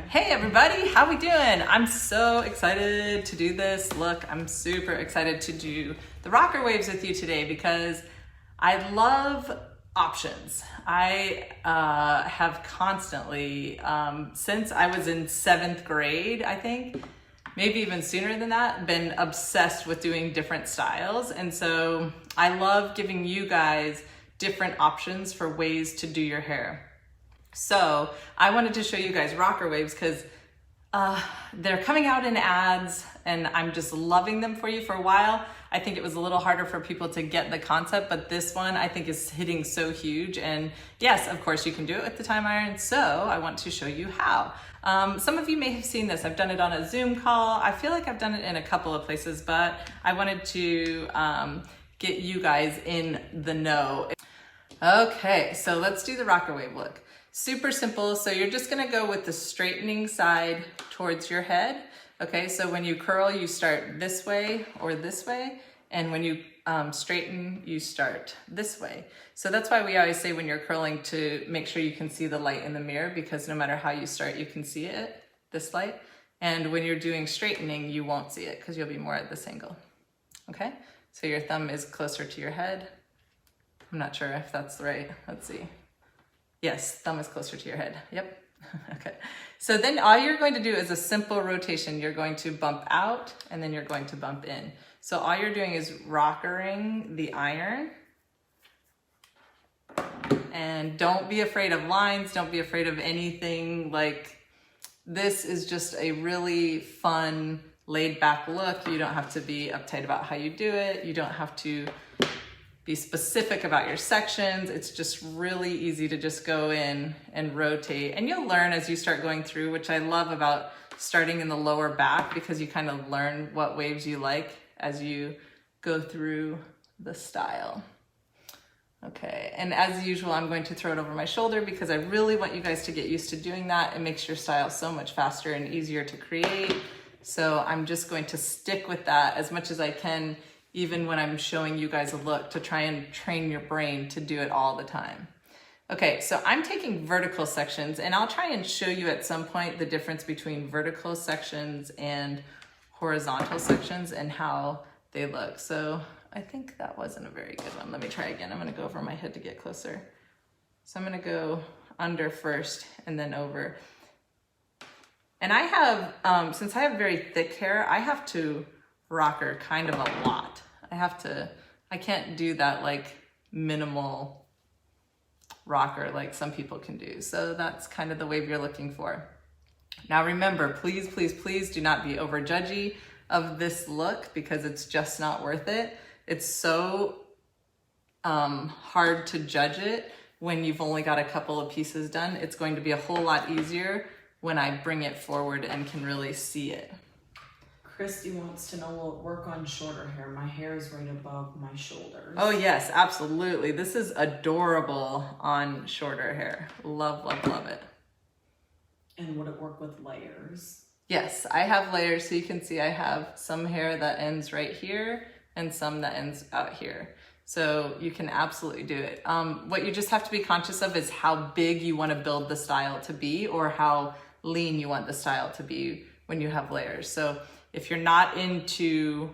Hey everybody, how we doing? I'm so excited to do this look. I'm super excited to do the rocker waves with you today because I love options. I have constantly, since I was in 7th grade, I think, maybe even sooner than that, been obsessed with doing different styles. And so I love giving you guys different options for ways to do your hair. So I wanted to show you guys rocker waves because they're coming out in ads and I'm just loving them for you. For a while, I think it was a little harder for people to get the concept, but this one I think is hitting so huge. And yes, of course you can do it with the TYME Iron. So I want to show you how. Some of you may have seen this. I've done it on a Zoom call. I feel like I've done it in a couple of places, but I wanted to get you guys in the know. Okay, so let's do the rocker wave look. Super simple. So you're just gonna go with the straightening side towards your head. Okay, so when you curl, you start this way or this way. And when you straighten, you start this way. So that's why we always say when you're curling to make sure you can see the light in the mirror, because no matter how you start, you can see it, this light. And when you're doing straightening, you won't see it because you'll be more at this angle. Okay, so your thumb is closer to your head. I'm not sure if that's right. Let's see. Yes, thumb is closer to your head. Yep. Okay. So then all you're going to do is a simple rotation. You're going to bump out and then you're going to bump in. So all you're doing is rockering the iron. And don't be afraid of lines. Don't be afraid of anything. Like, this is just a really fun, laid back look. You don't have to be uptight about how you do it. You don't have to be specific about your sections. It's just really easy to just go in and rotate. And you'll learn as you start going through, which I love about starting in the lower back, because you kind of learn what waves you like as you go through the style. Okay, and as usual, I'm going to throw it over my shoulder because I really want you guys to get used to doing that. It makes your style so much faster and easier to create. So I'm just going to stick with that as much as I can, even when I'm showing you guys a look, to try and train your brain to do it all the time. Okay, so I'm taking vertical sections, and I'll try and show you at some point the difference between vertical sections and horizontal sections and how they look. So I think that wasn't a very good one. Let me try again. I'm gonna go over my head to get closer. So I'm gonna go under first and then over. And I have, since I have very thick hair, I have to rocker kind of a lot. I can't do that like minimal rocker like some people can do. So that's kind of the wave you're looking for. Now remember, please, please, please do not be over judgy of this look because it's just not worth it. It's so hard to judge it when you've only got a couple of pieces done. It's going to be a whole lot easier when I bring it forward and can really see it. Christy wants to know, will it work on shorter hair? My hair is right above my shoulders. Oh yes, absolutely. This is adorable on shorter hair. Love, love, love it. And would it work with layers? Yes, I have layers, so you can see I have some hair that ends right here and some that ends out here. So you can absolutely do it. What you just have to be conscious of is how big you want to build the style to be, or how lean you want the style to be when you have layers. So if you're not into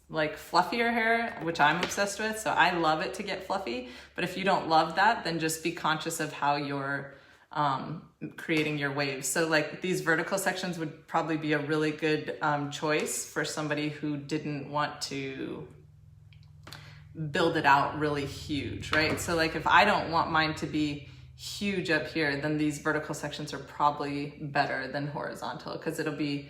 like fluffier hair, which I'm obsessed with, so I love it to get fluffy, but if you don't love that, then just be conscious of how you're creating your waves. So like these vertical sections would probably be a really good choice for somebody who didn't want to build it out really huge, right? So like if I don't want mine to be huge up here, then these vertical sections are probably better than horizontal, because it'll be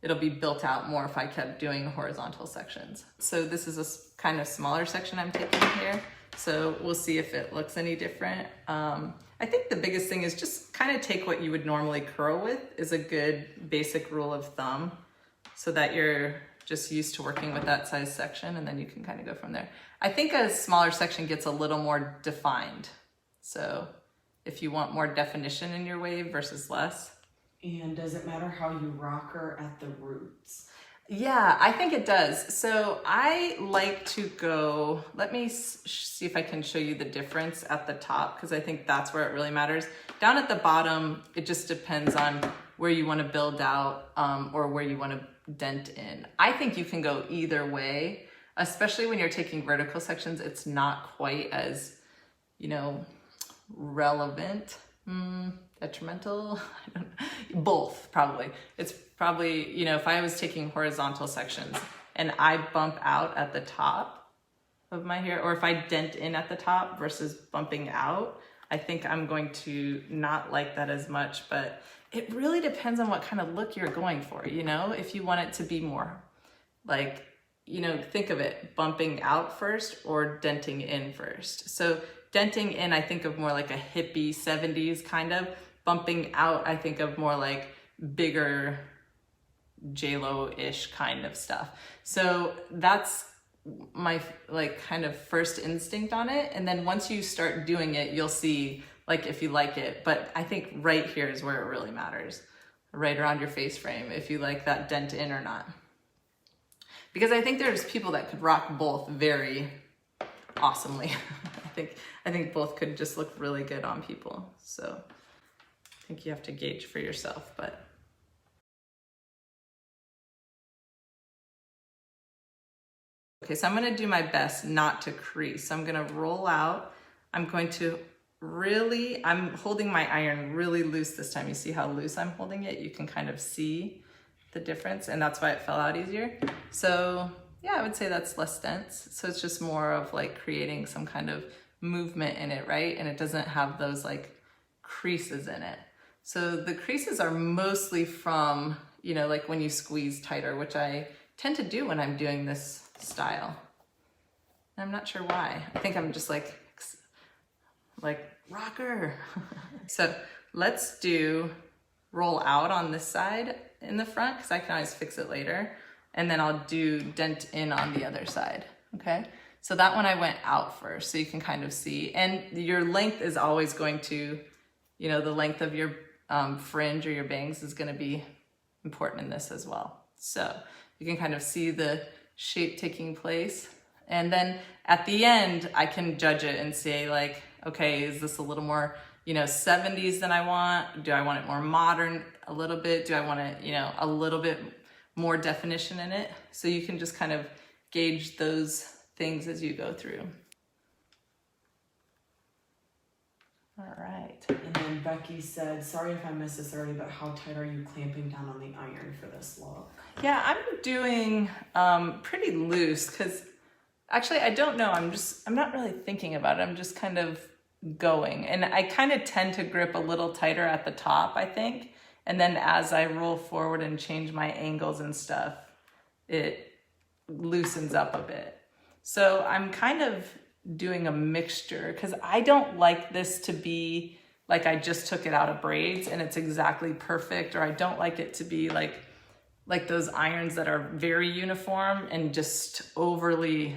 built out more if I kept doing horizontal sections. So this is a kind of smaller section I'm taking here. So we'll see if it looks any different. I think the biggest thing is just kind of take what you would normally curl with is a good basic rule of thumb, so that you're just used to working with that size section, and then you can kind of go from there. I think a smaller section gets a little more defined. So if you want more definition in your wave versus less. And does it matter how you rocker at the roots? Yeah, I think it does. So I like to go, let me see if I can show you the difference at the top, because I think that's where it really matters. Down at the bottom, it just depends on where you want to build out or where you want to dent in. I think you can go either way, especially when you're taking vertical sections. It's not quite as, you know, relevant, detrimental, I don't know. Both probably. It's probably, you know, if I was taking horizontal sections and I bump out at the top of my hair, or if I dent in at the top versus bumping out, I think I'm going to not like that as much, but it really depends on what kind of look you're going for, you know? If you want it to be more like, you know, think of it bumping out first or denting in first. So denting in, I think of more like a hippie 70s kind of. Bumping out, I think of more like bigger J-Lo-ish kind of stuff. So that's my like kind of first instinct on it. And then once you start doing it, you'll see like if you like it. But I think right here is where it really matters. Right around your face frame, if you like that dent in or not. Because I think there's people that could rock both very awesomely. I think both could just look really good on people. So I think you have to gauge for yourself, but. Okay, so I'm gonna do my best not to crease. So I'm gonna roll out. I'm going to I'm holding my iron really loose this time. You see how loose I'm holding it? You can kind of see the difference, and that's why it fell out easier. So yeah, I would say that's less dense. So it's just more of like creating some kind of movement in it, right? And it doesn't have those like creases in it. So the creases are mostly from, you know, like when you squeeze tighter, which I tend to do when I'm doing this style. And I'm not sure why. I think I'm just like rocker. So let's do roll out on this side in the front, because I can always fix it later. And then I'll do dent in on the other side, okay? So that one I went out first, so you can kind of see. And your length is always going to, you know, the length of your fringe or your bangs is gonna be important in this as well. So you can kind of see the shape taking place. And then at the end, I can judge it and say like, okay, is this a little more, you know, 70s than I want? Do I want it more modern a little bit? Do I want it, you know, a little bit more definition in it? So you can just kind of gauge those things as you go through. All right. And then Becky said, sorry if I missed this already, but how tight are you clamping down on the iron for this look? Yeah, I'm doing pretty loose, because actually I don't know. I'm not really thinking about it. I'm just kind of going. And I kind of tend to grip a little tighter at the top, I think. And then as I roll forward and change my angles and stuff, it loosens up a bit. So I'm kind of doing a mixture, because I don't like this to be like I just took it out of braids and it's exactly perfect, or I don't like it to be like those irons that are very uniform and just overly,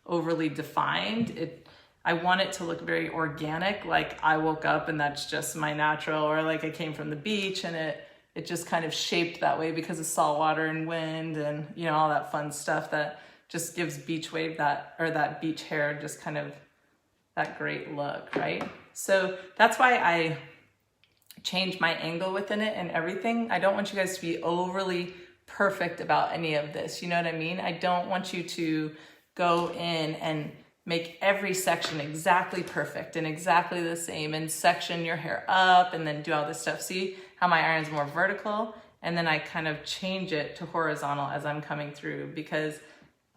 overly defined. I want it to look very organic, like I woke up and that's just my natural, or like I came from the beach and it just kind of shaped that way because of salt water and wind and, you know, all that fun stuff that just gives beach wave that beach hair just kind of that great look, right? So that's why I change my angle within it and everything. I don't want you guys to be overly perfect about any of this. You know what I mean? I don't want you to go in and make every section exactly perfect and exactly the same and section your hair up and then do all this stuff. See how my iron's more vertical? And then I kind of change it to horizontal as I'm coming through, because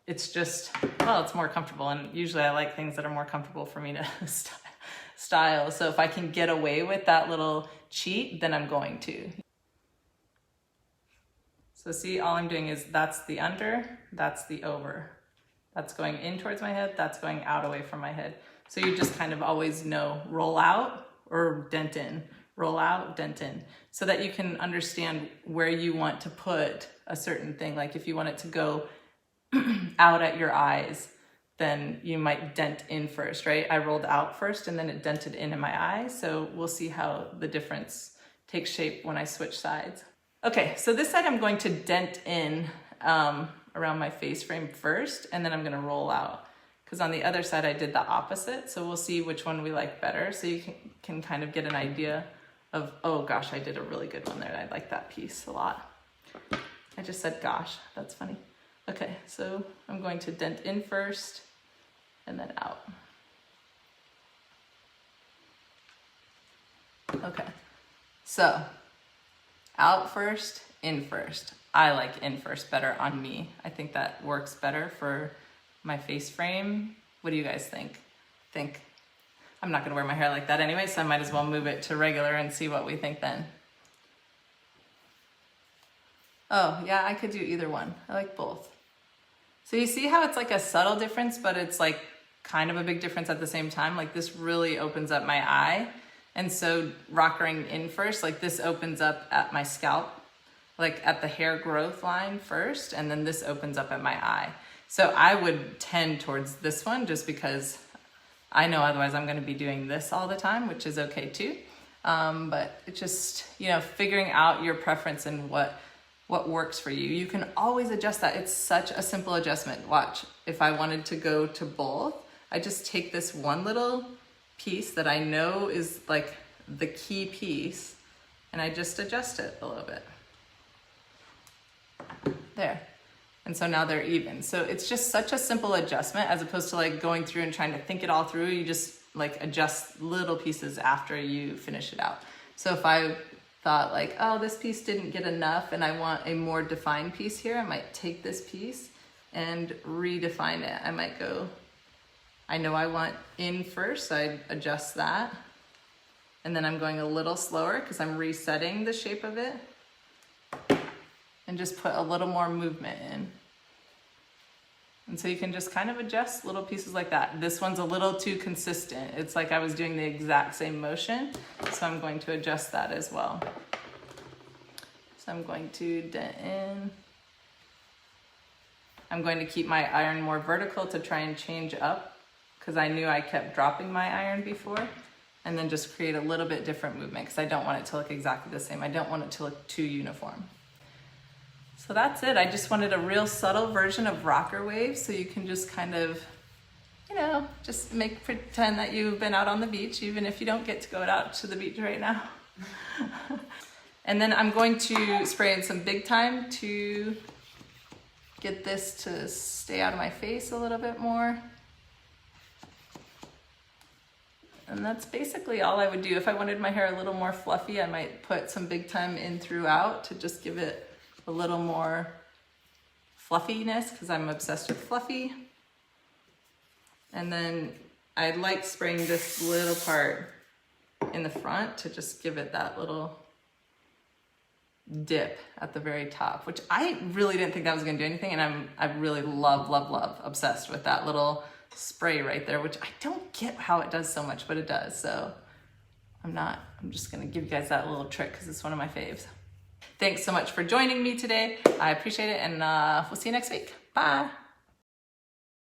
it's just, well, it's more comfortable. And usually I like things that are more comfortable for me to style. So if I can get away with that little cheat, then I'm going to. So see, all I'm doing is that's the under, that's the over. That's going in towards my head, that's going out away from my head. So you just kind of always know roll out or dent in, roll out, dent in, so that you can understand where you want to put a certain thing. Like if you want it to go out at your eyes, then you might dent in first, right? I rolled out first and then it dented in my eye. So we'll see how the difference takes shape when I switch sides. Okay, so this side I'm going to dent in around my face frame first, and then I'm gonna roll out, because on the other side I did the opposite. So we'll see which one we like better. So you can kind of get an idea of, oh gosh, I did a really good one there. I like that piece a lot. I just said gosh, that's funny. Okay, so I'm going to dent in first and then out. Okay, so out first, in first. I like in first better on me. I think that works better for my face frame. What do you guys think? I'm not gonna wear my hair like that anyway, so I might as well move it to regular and see what we think then. Oh yeah, I could do either one. I like both. So you see how it's like a subtle difference, but it's like kind of a big difference at the same time. Like this really opens up my eye. And so rockering in first, like this opens up at my scalp, like at the hair growth line first, and then this opens up at my eye. So I would tend towards this one just because I know otherwise I'm gonna be doing this all the time, which is okay too. But it's just, you know, figuring out your preference and what works for you. You can always adjust that. It's such a simple adjustment. Watch, if I wanted to go to both, I just take this one little piece that I know is like the key piece and I just adjust it a little bit. There. And so now they're even. So it's just such a simple adjustment as opposed to like going through and trying to think it all through. You just like adjust little pieces after you finish it out. So if I thought like, oh, this piece didn't get enough and I want a more defined piece here, I might take this piece and redefine it. I might go, I know I want in first, so I adjust that. And then I'm going a little slower because I'm resetting the shape of it. And just put a little more movement in. And so you can just kind of adjust little pieces like that. This one's a little too consistent. It's like I was doing the exact same motion, so I'm going to adjust that as well. So I'm going to dent in. I'm going to keep my iron more vertical to try and change up because I knew I kept dropping my iron before, and then just create a little bit different movement because I don't want it to look exactly the same. I don't want it to look too uniform. So that's it. I just wanted a real subtle version of rocker waves so you can just kind of, you know, just pretend that you've been out on the beach, even if you don't get to go out to the beach right now. And then I'm going to spray in some Big Time to get this to stay out of my face a little bit more. And that's basically all I would do. If I wanted my hair a little more fluffy, I might put some Big Time in throughout to just give it a little more fluffiness because I'm obsessed with fluffy. And then I like spraying this little part in the front to just give it that little dip at the very top, which I really didn't think that was gonna do anything. And I really love, obsessed with that little spray right there, which I don't get how it does so much, but it does. So I'm just gonna give you guys that little trick because it's one of my faves. Thanks so much for joining me today. I appreciate it, and we'll see you next week. Bye.